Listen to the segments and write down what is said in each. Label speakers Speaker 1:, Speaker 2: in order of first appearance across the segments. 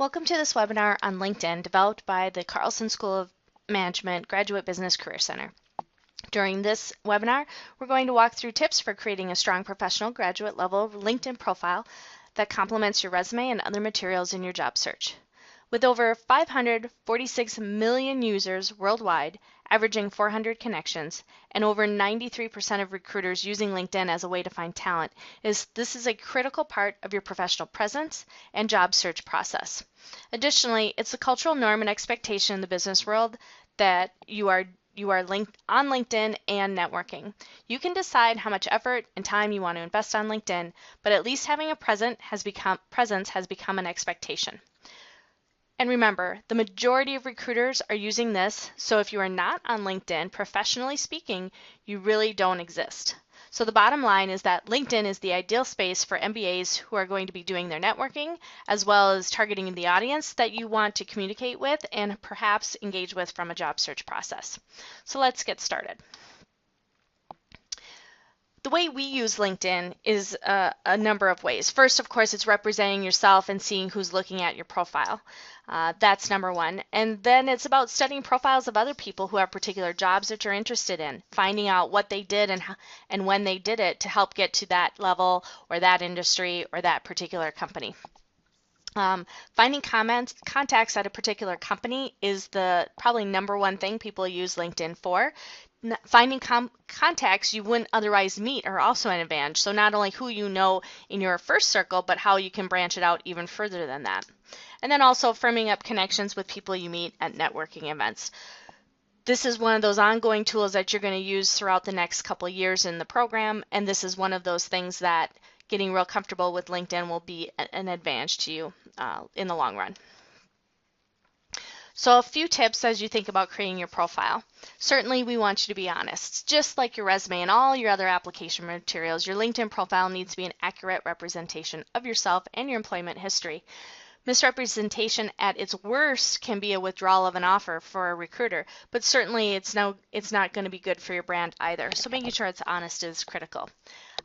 Speaker 1: Welcome to this webinar on LinkedIn developed by the Carlson School of Management Graduate Business Career Center. During this webinar, we're going to walk through tips for creating a strong professional graduate level LinkedIn profile that complements your resume and other materials in your job search. With over 546 million users worldwide, averaging 400 connections, and over 93% of recruiters using LinkedIn as a way to find talent, this is a critical part of your professional presence and job search process. Additionally, it's a cultural norm and expectation in the business world that you are linked on LinkedIn and networking. You can decide how much effort and time you want to invest on LinkedIn, but at least having a presence has become an expectation. And remember, the majority of recruiters are using this, so if you are not on LinkedIn, professionally speaking, you really don't exist. So the bottom line is that LinkedIn is the ideal space for MBAs who are going to be doing their networking, as well as targeting the audience that you want to communicate with and perhaps engage with from a job search process. So let's get started. The way we use LinkedIn is a number of ways. First, of course, it's representing yourself and seeing who's looking at your profile. That's number one. And then it's about studying profiles of other people who have particular jobs that you're interested in, finding out what they did and when they did it to help get to that level or that industry or that particular company. Finding contacts at a particular company is the probably number one thing people use LinkedIn for. Finding contacts you wouldn't otherwise meet are also an advantage. So not only who you know in your first circle, but how you can branch it out even further than that. And then also firming up connections with people you meet at networking events. This is one of those ongoing tools that you're going to use throughout the next couple of years in the program, and this is one of those things that getting real comfortable with LinkedIn will be an advantage to you in the long run. So a few tips as you think about creating your profile. Certainly we want you to be honest. Just like your resume and all your other application materials, your LinkedIn profile needs to be an accurate representation of yourself and your employment history. Misrepresentation at its worst can be a withdrawal of an offer for a recruiter, but certainly it's not going to be good for your brand either. So making sure it's honest is critical.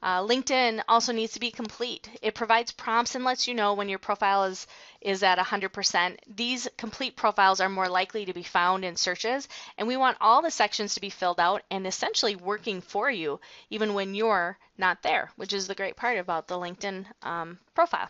Speaker 1: LinkedIn also needs to be complete. It provides prompts and lets you know when your profile is at 100%. These complete profiles are more likely to be found in searches, and we want all the sections to be filled out and essentially working for you even when you're not there, which is the great part about the LinkedIn profile.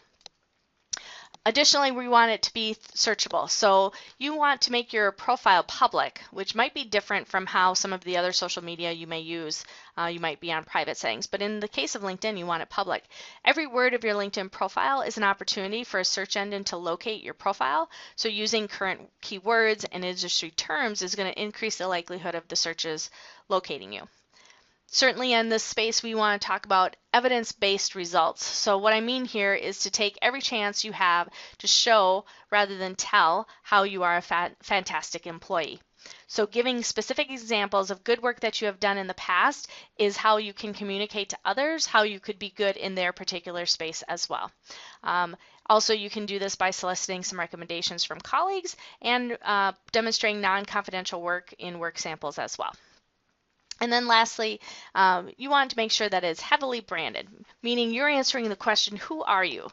Speaker 1: Additionally, we want it to be searchable. So you want to make your profile public, which might be different from how some of the other social media you may use. You might be on private settings, but in the case of LinkedIn, you want it public. Every word of your LinkedIn profile is an opportunity for a search engine to locate your profile. So using current keywords and industry terms is going to increase the likelihood of the searches locating you. Certainly in this space, we want to talk about evidence-based results. So what I mean here is to take every chance you have to show rather than tell how you are a fantastic employee. So giving specific examples of good work that you have done in the past is how you can communicate to others how you could be good in their particular space as well. Also, you can do this by soliciting some recommendations from colleagues and demonstrating non-confidential work in work samples as well. And then lastly, you want to make sure that it's heavily branded, meaning you're answering the question, who are you?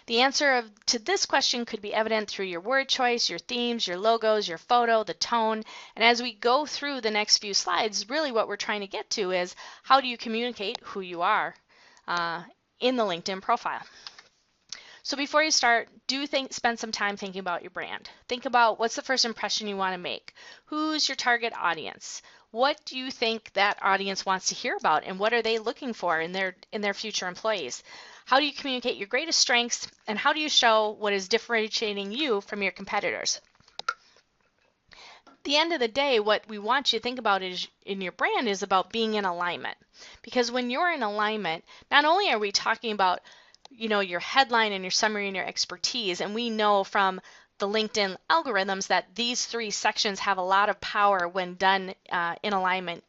Speaker 1: The answer to this question could be evident through your word choice, your themes, your logos, your photo, the tone. And as we go through the next few slides, really what we're trying to get to is how do you communicate who you are in the LinkedIn profile. So before you start, spend some time thinking about your brand. Think about what's the first impression you want to make. Who's your target audience? What do you think that audience wants to hear about, and what are they looking for in their future employees? How do you communicate your greatest strengths, and how do you show what is differentiating you from your competitors? At the end of the day, what we want you to think about is in your brand is about being in alignment. Because when you're in alignment, not only are we talking about your headline and your summary and your expertise, and we know from the LinkedIn algorithms that these three sections have a lot of power when done in alignment,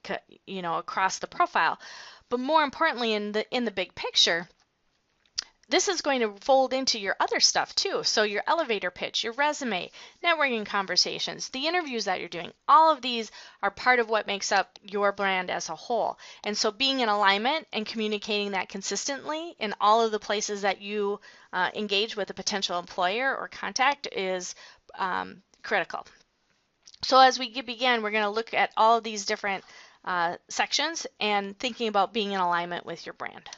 Speaker 1: across the profile. But more importantly, in the big picture, this is going to fold into your other stuff too. So your elevator pitch, your resume, networking conversations, the interviews that you're doing, all of these are part of what makes up your brand as a whole. And so being in alignment and communicating that consistently in all of the places that you engage with a potential employer or contact is critical. So as we begin, we're going to look at all of these different sections and thinking about being in alignment with your brand.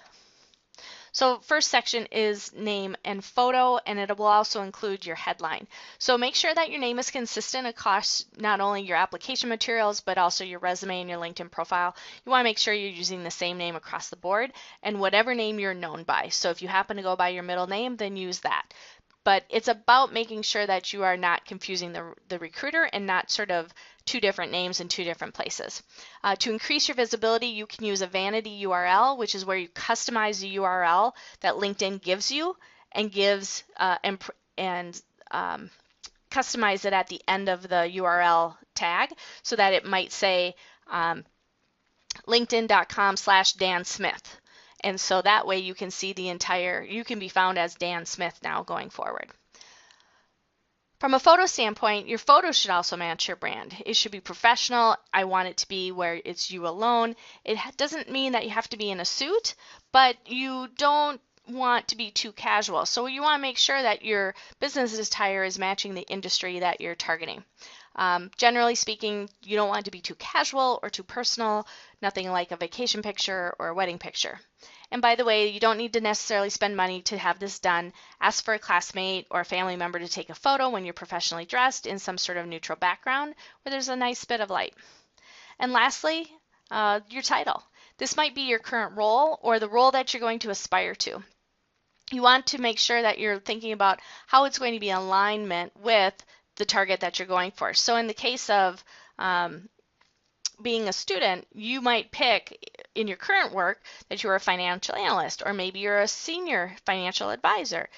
Speaker 1: So first section is name and photo, and it will also include your headline. So make sure that your name is consistent across not only your application materials, but also your resume and your LinkedIn profile. You want to make sure you're using the same name across the board and whatever name you're known by. So if you happen to go by your middle name, then use that. But it's about making sure that you are not confusing the recruiter and not sort of two different names in two different places. To increase your visibility, you can use a vanity URL, which is where you customize the URL that LinkedIn gives you and gives customize it at the end of the URL tag so that it might say linkedin.com/Dan Smith. And so that way you can see you can be found as Dan Smith now going forward. From a photo standpoint, your photo should also match your brand. It should be professional. I want it to be where it's you alone. It doesn't mean that you have to be in a suit, but you don't want to be too casual. So you want to make sure that your business attire is matching the industry that you're targeting. Generally speaking, you don't want it to be too casual or too personal, nothing like a vacation picture or a wedding picture. And by the way, you don't need to necessarily spend money to have this done. Ask for a classmate or a family member to take a photo when you're professionally dressed in some sort of neutral background where there's a nice bit of light. And lastly, your title. This might be your current role or the role that you're going to aspire to. You want to make sure that you're thinking about how it's going to be in alignment with the target that you're going for. So in the case of being a student, you might pick in your current work that you're a financial analyst, or maybe you're a senior financial advisor,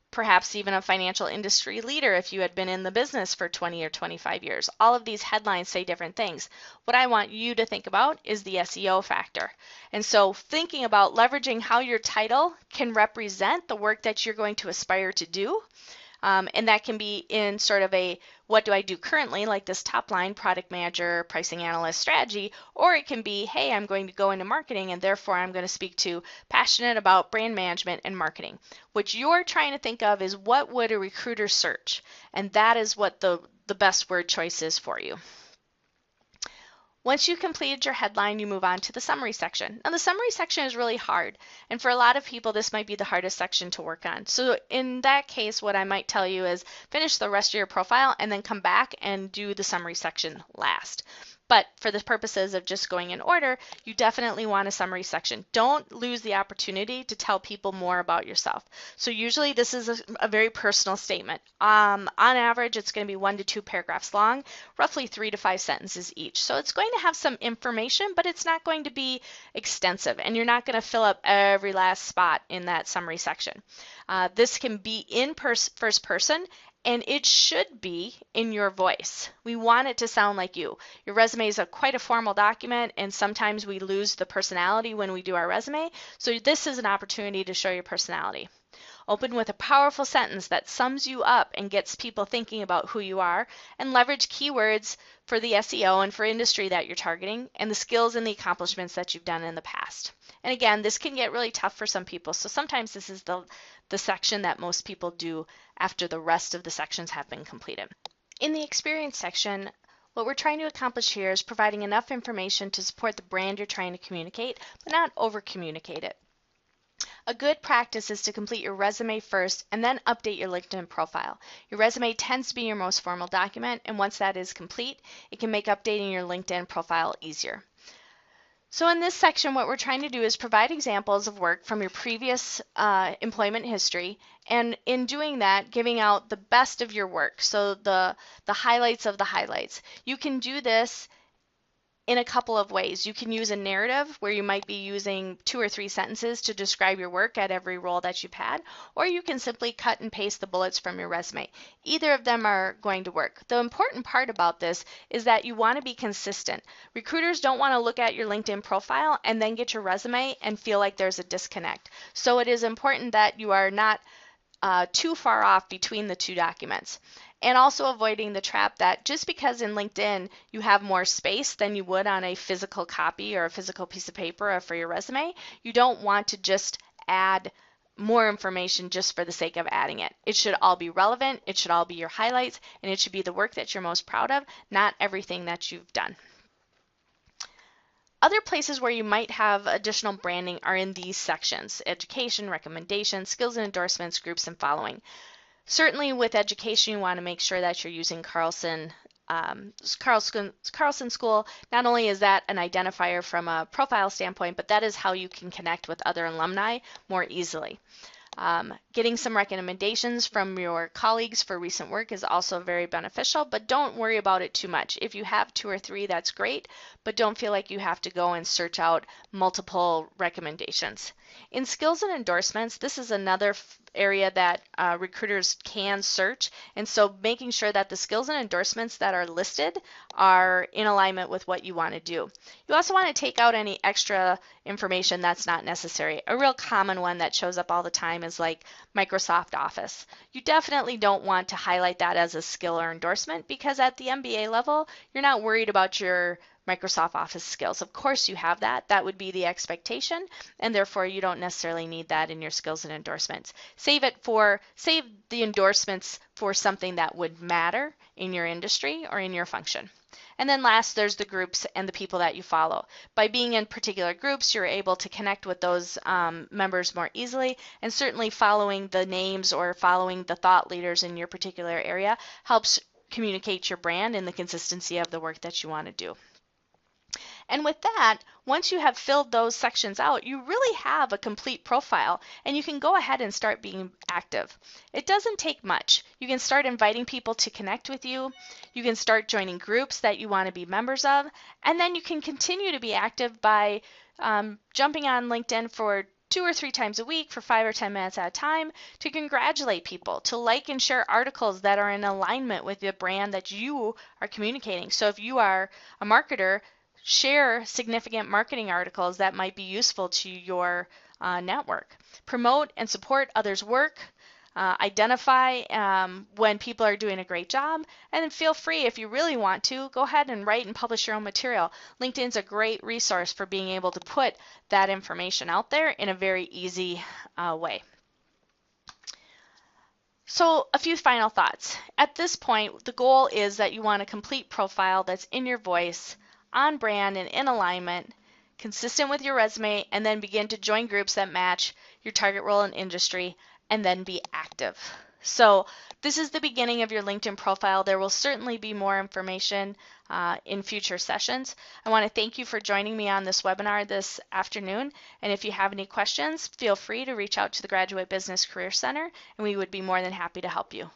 Speaker 1: perhaps even a financial industry leader if you had been in the business for 20 or 25 years. All of these headlines say different things. What I want you to think about is the SEO factor. And so thinking about leveraging how your title can represent the work that you're going to aspire to do. And that can be in sort of a what do I do currently, like this top line, product manager, pricing analyst, strategy, or it can be, hey, I'm going to go into marketing and therefore I'm going to speak to passionate about brand management and marketing. What you're trying to think of is what would a recruiter search? And that is what the best word choice is for you. Once you've completed your headline, you move on to the summary section. Now the summary section is really hard, and for a lot of people this might be the hardest section to work on. So in that case, what I might tell you is finish the rest of your profile and then come back and do the summary section last. But for the purposes of just going in order, you definitely want a summary section. Don't lose the opportunity to tell people more about yourself. So usually this is a very personal statement. On average, it's going to be 1 to 2 paragraphs long, roughly 3 to 5 sentences each. So it's going to have some information, but it's not going to be extensive, and you're not going to fill up every last spot in that summary section. This can be in first person, and it should be in your voice. We want it to sound like you. Your resume is quite a formal document, and sometimes we lose the personality when we do our resume. So this is an opportunity to show your personality. Open with a powerful sentence that sums you up and gets people thinking about who you are, and leverage keywords for the SEO and for industry that you're targeting, and the skills and the accomplishments that you've done in the past. And again, this can get really tough for some people, so sometimes this is the section that most people do after the rest of the sections have been completed. In the experience section, what we're trying to accomplish here is providing enough information to support the brand you're trying to communicate, but not over-communicate it. A good practice is to complete your resume first and then update your LinkedIn profile. Your resume tends to be your most formal document, and once that is complete, it can make updating your LinkedIn profile easier. So in this section, what we're trying to do is provide examples of work from your previous employment history, and in doing that, giving out the best of your work, so the highlights of the highlights. You can do this in a couple of ways. You can use a narrative where you might be using 2 or 3 sentences to describe your work at every role that you've had, or you can simply cut and paste the bullets from your resume. Either of them are going to work. The important part about this is that you want to be consistent. Recruiters don't want to look at your LinkedIn profile and then get your resume and feel like there's a disconnect. So it is important that you are not too far off between the two documents. And also avoiding the trap that just because in LinkedIn you have more space than you would on a physical copy or a physical piece of paper for your resume, you don't want to just add more information just for the sake of adding it. It should all be relevant, it should all be your highlights, and it should be the work that you're most proud of, not everything that you've done. Other places where you might have additional branding are in these sections: education, recommendations, skills and endorsements, groups, and following. Certainly with education, you want to make sure that you're using Carlson School. Not only is that an identifier from a profile standpoint, but that is how you can connect with other alumni more easily. Getting some recommendations from your colleagues for recent work is also very beneficial, but don't worry about it too much. If you have 2 or 3, that's great, but don't feel like you have to go and search out multiple recommendations. In skills and endorsements, this is another area that recruiters can search, and so making sure that the skills and endorsements that are listed are in alignment with what you want to do. You also want to take out any extra information that's not necessary. A real common one that shows up all the time is like Microsoft Office. You definitely don't want to highlight that as a skill or endorsement, because at the MBA level, you're not worried about your Microsoft Office skills. Of course you have that. That would be the expectation, and therefore you don't necessarily need that in your skills and endorsements. Save the endorsements for something that would matter in your industry or in your function. And then last, there's the groups and the people that you follow. By being in particular groups, you're able to connect with those members more easily, and certainly following the names or following the thought leaders in your particular area helps communicate your brand and the consistency of the work that you want to do. And with that, once you have filled those sections out, you really have a complete profile, and you can go ahead and start being active. It doesn't take much. You can start inviting people to connect with you. You can start joining groups that you want to be members of, and then you can continue to be active by jumping on LinkedIn for 2 or 3 times a week for 5 or 10 minutes at a time to congratulate people, to like and share articles that are in alignment with the brand that you are communicating. So if you are a marketer, share significant marketing articles that might be useful to your network. Promote and support others' work. Identify when people are doing a great job, and then feel free, if you really want to, go ahead and write and publish your own material. LinkedIn's a great resource for being able to put that information out there in a very easy way. So a few final thoughts. At this point, the goal is that you want a complete profile that's in your voice, on brand and in alignment, consistent with your resume, and then begin to join groups that match your target role and industry, and then be active. So this is the beginning of your LinkedIn profile. There will certainly be more information in future sessions. I want to thank you for joining me on this webinar this afternoon, and if you have any questions, feel free to reach out to the Graduate Business Career Center, and we would be more than happy to help you.